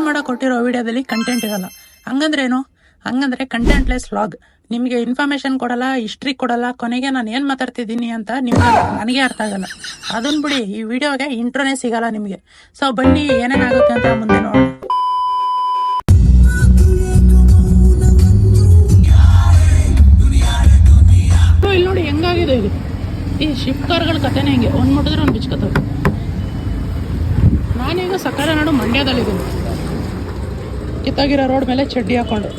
ಮಾಡೋ ಕೊಟ್ಟಿರೋ ವಿಡಿಯೋದಲ್ಲಿ ಕಂಟೆಂಟ್ ಇರಲ್ಲ. ಹಂಗಂದ್ರೆ ಏನು? ಹಂಗಂದ್ರೆ ಕಂಟೆಂಟ್ಲೆಸ್ ವ್ಲಾಗ್. ನಿಮಗೆ ಇನ್ಫಾರ್ಮೇಶನ್ ಕೊಡಲ್ಲ, ಹಿಸ್ಟ್ರಿ ಕೊಡಲ್ಲ, ಕೊನೆಗೆ ನಾನು ಏನು ಮಾತಾಡ್ತಿದ್ದೀನಿ ಅಂತ ನನಗೆ ಅರ್ಥ ಆಗಲ್ಲ. ಅದನ್ನ ಬಿಡಿ, ಈ ವಿಡಿಯೋಗೆ ಇಂಟ್ರೋನೇ ಸಿಗಲ್ಲ ನಿಮಗೆ. ಸೊ ಬನ್ನಿ, ಏನೇನಾಗುತ್ತೆ ಅಂತ ಮುಂದೆ ನೋಡೋಣ. ಇಲ್ಲಿ ನೋಡಿ ಹೆಂಗಾಗಿದೆ ಇದು. ಈ ಶಿಫ್ಟ್ ಕಾರ್ಗಳ ಕಥೆನೇ ಹಿಂಗೆ, ಒಂದು ಮುಟ್ಟಿದ್ರೆ ಒಂದು ಬಿಚ್ಕೋತವೆ. ನಾನೀಗ ಸಕ್ಕರೆ ನಾಡು ಮಂಡ್ಯದಲ್ಲಿದ್ದೀನಿ, ಕಿತ್ತಾಗಿರೋ ರೋಡ್ ಮೇಲೆ ಚಡ್ಡಿ ಹಾಕೊಂಡು.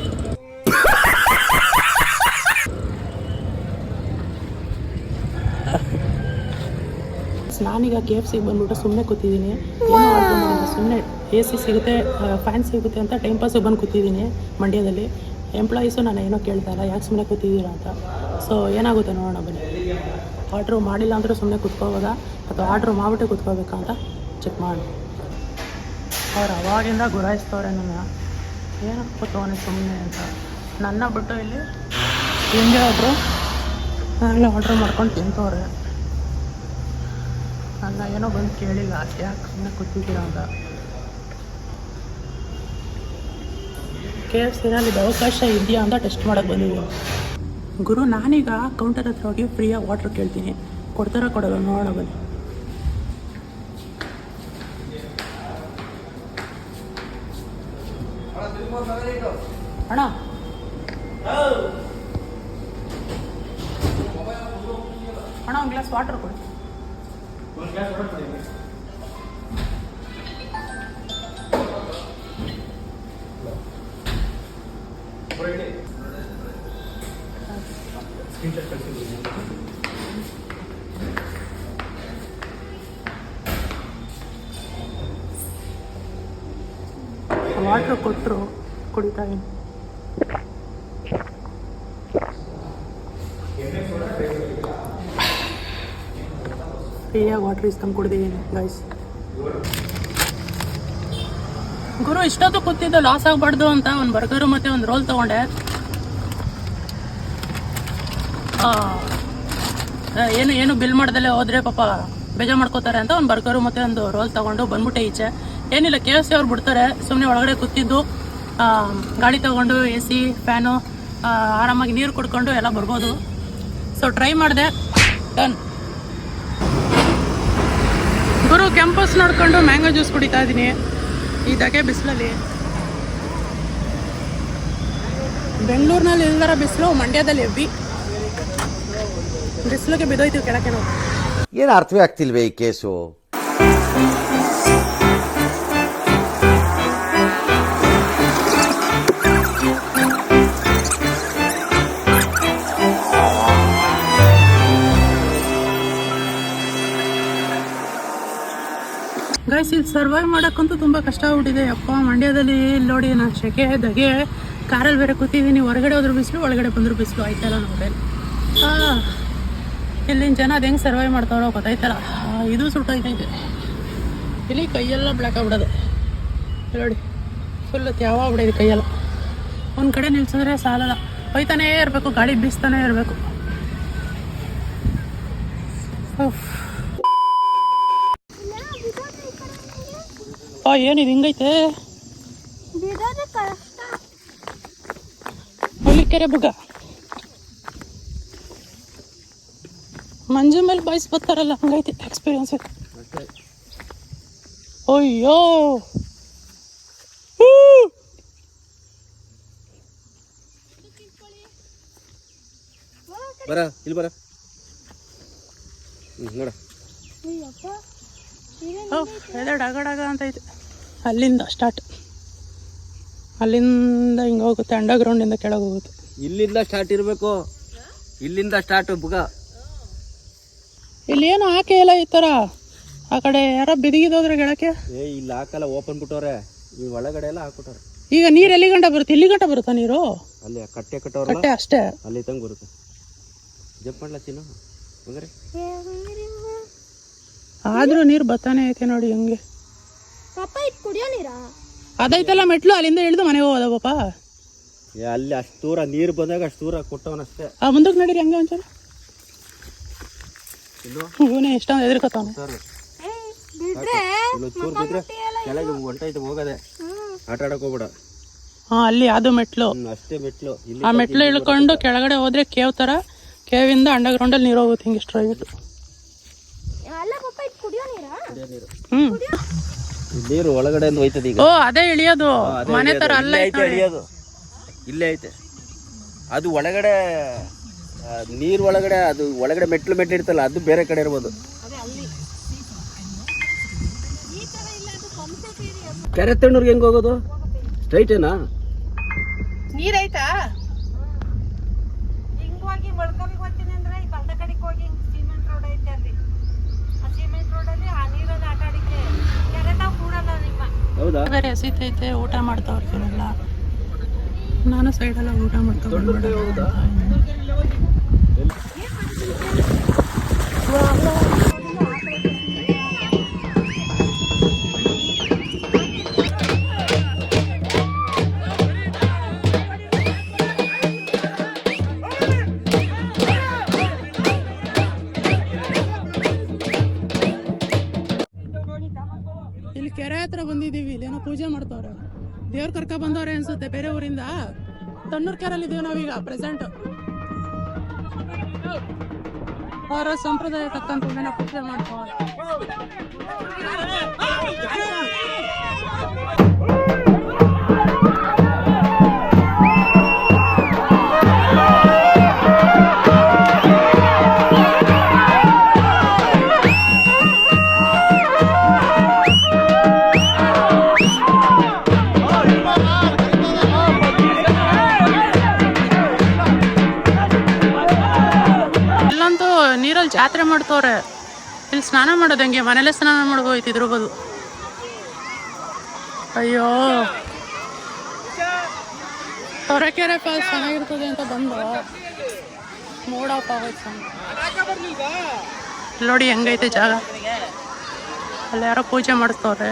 ನಾನೀಗ KFC ಬಂದ್ಬಿಟ್ಟು ಸುಮ್ಮನೆ ಕೂತಿದ್ದೀನಿ. ಏನೋ ಆರ್ಡ್ರ್ ಮಾಡಿಲ್ಲ, ಸುಮ್ಮನೆ AC ಸಿಗುತ್ತೆ, ಫ್ಯಾನ್ ಸಿಗುತ್ತೆ ಅಂತ ಟೈಮ್ ಪಾಸಿಗೆ ಬಂದು ಕೂತಿದ್ದೀನಿ ಮಂಡ್ಯದಲ್ಲಿ. ಎಂಪ್ಲಾಯೀಸು ನಾನು ಏನೋ ಕೇಳ್ತಾ ಇಲ್ಲ, ಯಾಕೆ ಸುಮ್ಮನೆ ಕೂತಿದ್ದೀರಾ ಅಂತ. ಸೊ ಏನಾಗುತ್ತೆ ನೋಡೋಣ ಬನ್ನಿ. ಆರ್ಡ್ರು ಮಾಡಿಲ್ಲ ಅಂದರೂ ಸುಮ್ಮನೆ ಕೂತ್ಕೋಬೋದಾ ಅಥವಾ ಆರ್ಡ್ರು ಮಾಡಿಬಿಟ್ಟೆ ಕೂತ್ಕೋಬೇಕಾ ಅಂತ ಚೆಕ್ ಮಾಡಿ. ಅವ್ರು ಅವಾಗಿಂದ ಗುರಾಯಿಸ್ತವ್ರೆ ನನ್ನ, ಏನೋ ಕೂತ್ಕೋನೆ ಸುಮ್ಮನೆ ಅಂತ. ನನ್ನ ಬಿಟ್ಟು ಇಲ್ಲಿ ಹಿಂಗೆ ಒಬ್ಬರು ನಾನೆಲ್ಲ ಆರ್ಡ್ರ್ ಮಾಡ್ಕೊಂಡು ತಿಂತವ್ರೆ. ನನ್ನ ಏನೋ ಬಂದು ಕೇಳಿಲ್ಲ, ಯಾಕೆ ಸುಮ್ಮನೆ ಕೂತಿದ್ದೀರಾ ಅಂತ. KFCನಲ್ಲಿ ಅವಕಾಶ ಇದೆಯಾ ಅಂತ ಟೆಸ್ಟ್ ಮಾಡೋಕ್ಕೆ ಬಂದಿದ್ದೀನಿ. ಗುರು, ನಾನೀಗ ಕೌಂಟರ್ ಹತ್ರ ಹೋಗಿ ಫ್ರೀಯಾಗಿ ವಾಟ್ರ್ ಕೇಳ್ತೀನಿ, ಕೊಡ್ತಾರ ಕೊಡೋಲ್ಲ ನೋಡೋಣ ಬನ್ನಿ. ಅಣ್ಣ, ಒಂದು ಗ್ಲಾಸ್ ವಾಟರ್ ಕೊಡಿ. ವಾಟ್ರ್ ಕೊಟ್ಟರು, ಕುಡಿತಾ ಇದ್ದೀನಿ. ಫ್ರೀಯಾಗಿ ವಾಟ್ರ್ ಇಸ್ಕೊಂಡು ಕುಡಿದಿದ್ದೀನಿ ಗೈಸ್. ಗುರು, ಇಷ್ಟೊತ್ತು ಕೂತಿದ್ದು ಲಾಸ್ ಆಗಬಾರ್ದು ಅಂತ ಒಂದು ಬರ್ಗರು ಮತ್ತು ಒಂದು ರೋಲ್ ತೊಗೊಂಡೆ. ಏನು ಬಿಲ್ ಮಾಡ್ದಲ್ಲೇ ಹೋದರೆ ಪಾಪ ಬೇಜಾರು ಮಾಡ್ಕೋತಾರೆ ಅಂತ ಒಂದು ಬರ್ಗರು ಮತ್ತು ಒಂದು ರೋಲ್ ತೊಗೊಂಡು ಬಂದ್ಬಿಟ್ಟೆ ಈಚೆ. ಏನಿಲ್ಲ, KFC ಅವ್ರು ಬಿಡ್ತಾರೆ, ಸುಮ್ಮನೆ ಒಳಗಡೆ ಕೂತಿದ್ದು ಗಾಡಿ ತೊಗೊಂಡು AC ಫ್ಯಾನು ಆರಾಮಾಗಿ ನೀರು ಕುಡ್ಕೊಂಡು ಎಲ್ಲ ಬರ್ಬೋದು. ಸೊ ಟ್ರೈ ಮಾಡಿದೆ, ಡನ್. ಗುರು, ಕ್ಯಾಂಪಸ್ ನೋಡ್ಕೊಂಡು ಮ್ಯಾಂಗೋ ಜ್ಯೂಸ್ ಕುಡಿತಾ ಇದ್ದೀನಿ ಈ ದಗೆ ಬಿಸಿಲಲ್ಲಿ. ಬೆಂಗಳೂರಿನಲ್ಲಿ ಎಲ್ಲರ ಬಿಸಿಲು, ಮಂಡ್ಯದಲ್ಲಿ ಹೆವಿ ಬಿಸಿಲಿಗೆ ಬಿದ್ದೋಯ್ತೀವಿ ಕೆಳಕ್ಕೆ ನಾವು. ಏನು ಅರ್ಥವೇ ಆಗ್ತಿಲ್ವೇ ಈ ಕೇಸು? ಗೈಸ್, ಇಲ್ಲಿ ಸರ್ವೈವ್ ಮಾಡೋಕ್ಕಂತೂ ತುಂಬ ಕಷ್ಟ ಆಗ್ಬಿಟ್ಟಿದೆ ಅಪ್ಪ. ಮಂಡ್ಯದಲ್ಲಿ ಇಲ್ಲಿ ನೋಡಿ, ನಾನು ಸೆಕೆ ದಗೆ ಕಾರಲ್ಲಿ ಬೇರೆ ಕೂತಿದ್ದೀನಿ. ಹೊರಗಡೆ ಹೋದ್ರೂ ಬಿಸಿಲು, ಒಳಗಡೆ ಬಂದರೂ ಬಿಸಿಲು, ಆಯ್ತಲ್ಲ ನಮಗೆ. ಇಲ್ಲಿನ ಜನ ಅದು ಹೆಂಗೆ ಸರ್ವೈವ್ ಮಾಡ್ತಾರೋ ಗೊತ್ತಾಯ್ತಲ್ಲ. ಇದು ಸುಟ್ಟೋಯ್ತೈತೆ ಇಲ್ಲಿ, ಕೈಯೆಲ್ಲ ಬ್ಲ್ಯಾಕ್ ಆಗ್ಬಿಡೋದು ನೋಡಿ, ಫುಲ್ ತ್ಯಾವ ಆಗ್ಬಿಡಿದೆ ಕೈಯೆಲ್ಲ. ಒಂದು ಕಡೆ ನಿಲ್ಸಿದ್ರೆ ಸಾಲಲ್ಲ, ಹೋಯ್ತಾನೇ ಇರಬೇಕು, ಗಾಡಿ ಬೀಸ್ತಾನೇ ಇರಬೇಕು. ಏನಿದು ಹಿಂಗೈತೆ? ಹುಲಿಕೆರೆ ಬುಗ ಮಂಜು ಮೇಲೆ ಬಾಯ್ಸ್ ಬರ್ತಾರಲ್ಲ, ಹಂಗೈತಿ ಎಕ್ಸ್ಪೀರಿಯನ್ಸ್. ಅಯ್ಯೋ, ಬರ ಇಲ್ಲಿ ಬರ ನೋಡ, ಡಗ ಅಂತ ಐತೆ. ಅಲ್ಲಿಂದ ಸ್ಟಾರ್ಟ್, ಅಲ್ಲಿಂದ ಹಿಂಗೆ ಹೋಗುತ್ತೆ, ಅಂಡರ್ಗ್ರೌಂಡಿಂದ ಕೆಳಗೆ ಹೋಗುತ್ತೆ. ಇಲ್ಲಿಂದ ಸ್ಟಾರ್ಟ್ ಇರಬೇಕು, ಇಲ್ಲಿಂದ ಸ್ಟಾರ್ಟ್ ಬುಗ. ಇಲ್ಲಿ ಏನು ಹಾಕಿ ಎಲ್ಲ ಈ ಥರ, ಆ ಕಡೆ ಯಾರೋ ಬಿದಿಗಿದೋದ್ರೆ ಗೆಳಕ್ಕೆ. ಇಲ್ಲಿ ಹಾಕಲ್ಲ, ಓಪನ್ ಬಿಟ್ಟವ್ರೆ, ಈ ಒಳಗಡೆ ಎಲ್ಲ ಹಾಕ್ಬಿಟ್ಟವ್ರೆ. ಈಗ ನೀರು ಎಲ್ಲಿ ಗಂಟ ಬರುತ್ತೆ? ಇಲ್ಲಿ ಗಂಟ ಬರುತ್ತಾ ನೀರು? ಅಲ್ಲಿ ಕಟ್ಟೆ ಕಟ್ಟವ್ರೆ, ಕಟ್ಟೆ ಅಷ್ಟೇ, ಅಲ್ಲಿ ತಂಗ ಬರುತ್ತೆ. ಜಂಪ್ ಮಾಡ್ಲಾ ತಿನ್ನು ಅಂದ್ರೆ, ಆದ್ರೂ ನೀರು ಬರ್ತಾನೆ ಐತೆ ನೋಡಿ ಹಂಗೆ. ಅದೈತಲ್ಲ ಮೆಟ್ಲು, ಅಲ್ಲಿಂದ ಇಳಿದು ಮನೆಗೆ ಹೋಗೋದ ಪಾಪ. ಅಲ್ಲಿ ಅಷ್ಟು ದೂರ ನೀರು ಬಂದಾಗ ಅಷ್ಟು ದೂರ ಕೊಟ್ಟವನಷ್ಟೇ. ಮುಂದಕ್ಕೆ ನಡೀರಿ ಹಂಗೆ ಒಂಚೂರು. ಇವನೇ ಎಷ್ಟೊಂದು ಎದುರ್ಕತ್ತವನು. ಚೂರು ಬಿದ್ರೆ ಕೆಳಗೆ ಹೊಂಟೈತೆ ಹೋಗದೆ. ಆಟ ಆಡಕ್ಕೆ ಹೋಗ್ಬೇಡ. ಹಾಂ, ಅಲ್ಲಿ ಅದು ಮೆಟ್ಲು. ಅಷ್ಟೇ ಮೆಟ್ಲು. ಇಲ್ಲಿ ಆ ಮೆಟ್ಲು ಇಳ್ಕೊಂಡು ಕೆಳಗಡೆ ಹೋದ್ರೆ ಕೇವ್ ಥರ, ಕೇವಿಂದ ಅಂಡರ್ಗ್ರೌಂಡಲ್ಲಿ ನೀರು ಹೋಗುತ್ತೆ ಹಿಂಗೆ ಸ್ಟ್ರೈಟ್. ನೀರು ಒಳಗಡೆ ಹೋಯ್ತದೆ ಈಗ. ಓ, ಅದೇ ಇಳಿಯೋದು ಮನೆ ಥರ ಅಲ್ಲ. ಇಳಿಯೋದು ಇಲ್ಲೇ ಐತೆ. ಅದು ಒಳಗಡೆ ನೀರು ಒಳಗಡೆ, ಅದು ಒಳಗಡೆ ಮೆಟ್ಲು ಇರ್ತಲ್ಲ, ಅದು ಬೇರೆ ಕಡೆ ಇರ್ಬೋದು. ಕೆರೆ ತಣ್ಣೂರ್ಗೆ ಹೆಂಗ್ ಹೋಗೋದು? ಸ್ಟ್ರೈಟ್ ಏನಾ? ನೀರೈತಾ? ಹಿಂಗೋಗಿ ಮಳ್ಕವಿಗೆ ಹೋಗ್ತೀನಿ ಅಂದ್ರೆ ಈ ಬಂದ ಕಡೆಗೆ ಹೋಗಿ ಸಿಮೆಂಟ್ ರೋಡ್ ಐತೆ ಅಲ್ಲಿ. ಆ ಸಿಮೆಂಟ್ ರೋಡಲ್ಲಿ ಆ ನೀರಲ್ಲಿ ಆಟ ಆಡಿಕ್ಕೆ ಕೆರೆದಾಗ ಕೂಡಲ್ಲ ನಿಮ್ಮ. ಹೌದಾ? ಬೇರೆ ಎಸಿತೈತೆ, ಊಟ ಮಾಡ್ತಾವ್ರಿಗೆಲ್ಲ. ನಾನು ಸೈಡೆಲ್ಲ ಊಟ ಮಾಡ್ಕೊಂಡು ಇಲ್ಲಿ ಕೆರೆ ಹತ್ರ ಬಂದಿದ್ದೀವಿ. ಇಲ್ಲೇನೋ ಪೂಜೆ ಮಾಡ್ತವ್ರೆ, ದೇವ್ರ ಕರ್ಕ ಬಂದವ್ರೆ ಅನ್ಸುತ್ತೆ ಬೇರೆ ಊರಿಂದ. ತಣ್ಣೂರ್ ಕೆರೆಯಲ್ಲಿ ಇದೀವಿ ನಾವೀಗ ಪ್ರೆಸೆಂಟ್. ಅವರ ಸಂಪ್ರದಾಯ ತಕ್ಕಂತ ಏನೋ ಪೂಜೆ ಮಾಡ್ತವ್ರೆ. ನೀರಲ್ಲಿ ಜಾತ್ರೆ ಮಾಡ್ತವ್ರೆ. ಇಲ್ಲಿ ಸ್ನಾನ ಮಾಡೋದು ಹೆಂಗೆ? ಮನೇಲೆ ಸ್ನಾನ ಮಾಡ್ಬೋಯ್ತು ಇದ್ರ ಬದಲು. ಅಯ್ಯೋ, ಹೊರಕೆರೆ ಫಾಲ್ಸ್ ಚೆನ್ನಾಗಿರ್ತದೆ ಅಂತ ಬಂದು ಮೂಡ್ ಆಫ್ ಆಗೋಯ್ತು. ನೋಡಿ ಹೆಂಗೈತೆ ಜಾಗ. ಅಲ್ಲಿ ಯಾರೋ ಪೂಜೆ ಮಾಡಿಸ್ತವ್ರೆ.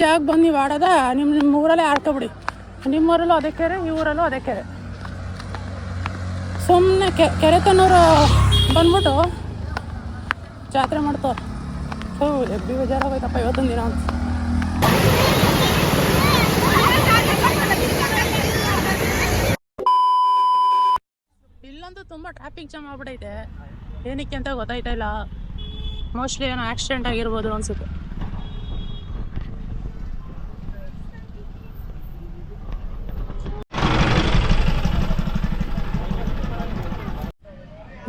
ಜಾಗ ಬಂದು ನೀವು ಆಡೋದ? ನಿಮ್ಮ ಊರಲ್ಲೇ ಆಡ್ಕೊಬಿಡಿ. ನಿಮ್ಮೂರಲ್ಲೂ ಅದೇ ಕೆರೆ, ಈ ಊರಲ್ಲೂ ಅದೇ ಕೆರೆ. ಸುಮ್ಮನೆ ಕೆರೆ ತನ್ನೂರು ಬಂದ್ಬಿಟ್ಟು ಜಾತ್ರೆ ಮಾಡ್ತವ್ರೆ. ಎಬ್ಬಿ ಬೇಜಾರಾಗೋಯ್ತಪ್ಪ ಇವತ್ತೊಂದು ದಿನ ಅಂತ. ಇಲ್ಲಂತೂ ತುಂಬ ಟ್ರಾಫಿಕ್ ಜಾಮ್ ಆಗ್ಬಿಟ್ಟೈತೆ. ಏನಕ್ಕೆ ಅಂತ ಗೊತ್ತಾಯ್ತಾ ಇಲ್ಲ. ಮೋಸ್ಟ್ಲಿ ಏನೋ ಆಕ್ಸಿಡೆಂಟ್ ಆಗಿರ್ಬೋದು ಅನ್ಸುತ್ತೆ.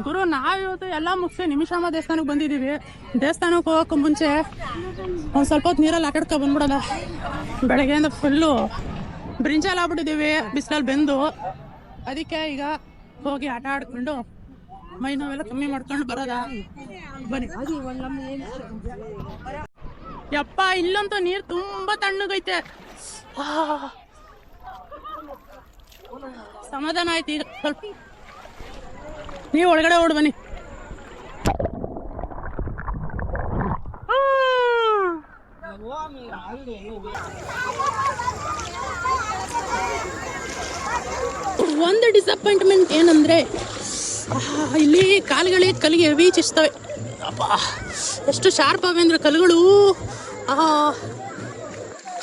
ಗುರು, ನಾವಿವತ್ತು ಎಲ್ಲ ಮುಗಿಸಿ ನಿಮಿಷಾಂಬ ದೇವಸ್ಥಾನಕ್ಕೆ ಬಂದಿದ್ದೀವಿ. ದೇವಸ್ಥಾನಕ್ಕೆ ಹೋಗೋಕೆ ಮುಂಚೆ ಒಂದು ಸ್ವಲ್ಪ ಹೊತ್ತು ನೀರಲ್ಲಿ ಆಟಾಡ್ಕೊ ಬಂದ್ಬಿಡೋದ. ಬೆಳಗ್ಗೆಯಿಂದ ಫುಲ್ಲು ಬ್ರಿಂಜಾಲ್ ಆಗ್ಬಿಟ್ಟಿದ್ದೀವಿ ಬಿಸಿಲಲ್ಲಿ ಬೆಂದು. ಅದಕ್ಕೆ ಈಗ ಹೋಗಿ ಆಟ ಆಡ್ಕೊಂಡು ಮೈ ನೋವೆಲ್ಲ ಕಮ್ಮಿ ಮಾಡ್ಕೊಂಡು ಬರೋದ. ಬನ್ನಿ. ಯಪ್ಪ, ಇಲ್ಲಂತೂ ನೀರು ತುಂಬ ತಣ್ಣಗೈತೆ. ಸಮಾಧಾನ ಆಯ್ತು ಈಗ ಸ್ವಲ್ಪ. ನೀವು ಒಳಗಡೆ ಓಡ್ ಬನ್ನಿ. ಒಂದು ಡಿಸಪಾಯಿಂಟ್ಮೆಂಟ್ ಏನಂದ್ರೆ ಇಲ್ಲಿ ಕಾಲುಗಳಿಗೆ ಕಲ್ಲಿಗೆ ಹೆವಿ ಚಿಸ್ತವೆ. ಅಪ್ಪ, ಎಷ್ಟು ಶಾರ್ಪ್ ಅವೆ ಅಂದ್ರೆ ಕಲ್ಲುಗಳು.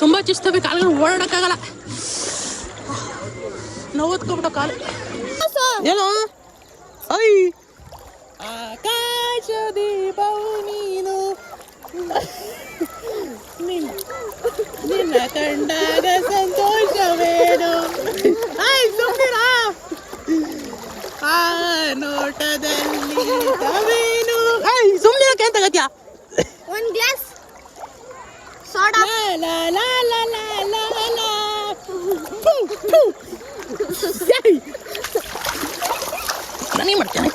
ತುಂಬ ಚಿಸ್ತವೆ, ಕಾಲುಗಳು ಓಡಾಡಕ್ಕಾಗಲ್ಲ. ನೋವತ್ಕೊಬಿಟ್ಟು ಕಾಲು. ಏನೋ ಐ ಆಕಾಶ ದೀಪವು ನೀನು, ನಿನ್ನ ಕಂಡಾಗ ಸಂತೋಷವೇನು. ಆ ನೋಟದಲ್ಲಿ ತವೇನು. ಸುಮ್ಮನೆ ಅಂತ ಗತ್ಯಾ ಒಂದು ಗ್ಲಾಸ್ ಸೋಡಾ. ಲಾ ಲಾ ಲಾ ಲಾ ಲಾ ಲಾ. ನಾನೇನು ಮಾಡ್ತೇನೆ?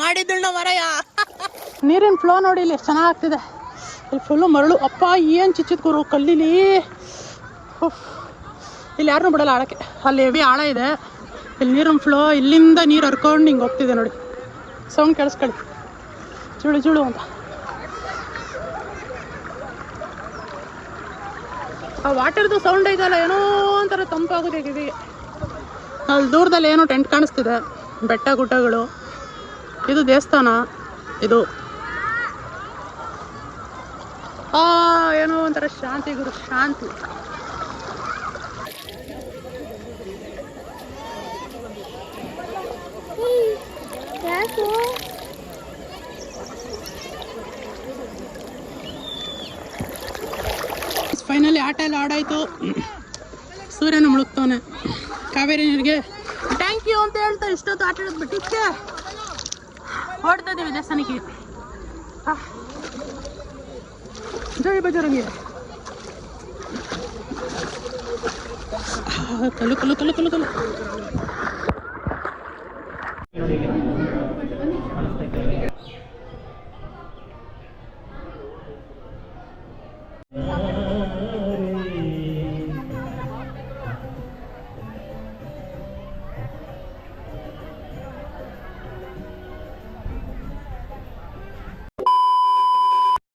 ಮಾಡಿದ್ದುಣ್ಣ ಮರಯ. ನೀರಿನ ಫ್ಲೋ ನೋಡಿ ಇಲ್ಲಿ ಎಷ್ಟು ಚೆನ್ನಾಗ್ತಿದೆ. ಇಲ್ಲಿ ಫುಲ್ಲು ಮರಳು. ಅಪ್ಪ, ಏನು ಚಿಚ್ಚಿದ ಕೂರು ಕಲ್ಲಿಲಿ. ಇಲ್ಲಿ ಯಾರನ್ನೂ ಬಿಡಲ್ಲ ಆಳಕ್ಕೆ. ಅಲ್ಲಿ ಹೆವಿ ಆಳ ಇದೆ. ಇಲ್ಲಿ ನೀರಿನ ಫ್ಲೋ, ಇಲ್ಲಿಂದ ನೀರು ಹರ್ಕೊಂಡು ಹಿಂಗೆ ಹೋಗ್ತಿದೆ ನೋಡಿ. ಸೌಂಡ್ ಕೇಳಿಸ್ಕೊಳ್ಳಿ, ಜುಳು ಜುಳು ಅಂತ. ಆ ವಾಟರ್ದು ಸೌಂಡ್ ಐತಲ್ಲ, ಏನೋ ಒಂಥರ ತಂಪಾಗುತ್ತೆ ಕಿವಿಗೆ. ಅಲ್ಲಿ ದೂರದಲ್ಲಿ ಏನೋ ಟೆಂಟ್ ಕಾಣಿಸ್ತಿದೆ, ಬೆಟ್ಟ ಗುಡ್ಡಗಳು. ಇದು ದೇವಸ್ಥಾನ. ಇದು ಏನೋ ಒಂಥರ ಶಾಂತಿ ಗುರು, ಶಾಂತಿ. ಫೈನಲಿ ಆಟ ಎಲ್ಲ ಆಡಾಯ್ತು. ಸೂರ್ಯನ ಮುಳುಗ್ತವನೆ. ಕಾವೇರಿ ನೀರಿಗೆ ಥ್ಯಾಂಕ್ ಯು ಅಂತ ಹೇಳ್ತಾ ಇಷ್ಟೊತ್ತು ಆಟ ಆಡೋದು ಬಿಟ್ಟಿಕ್ಕೆ ಹೊಡ್ತಾ ಇದ್ದೀವಿ ದೇವಸ್ಥಾನಕ್ಕೆ. ಜೈ ಬಜರಂಗಿ. ಕಲ್ಲು ಕಲ್ಲು ಕಲ್ಲು ಕಲ್ಲು ಕಲ್ಲು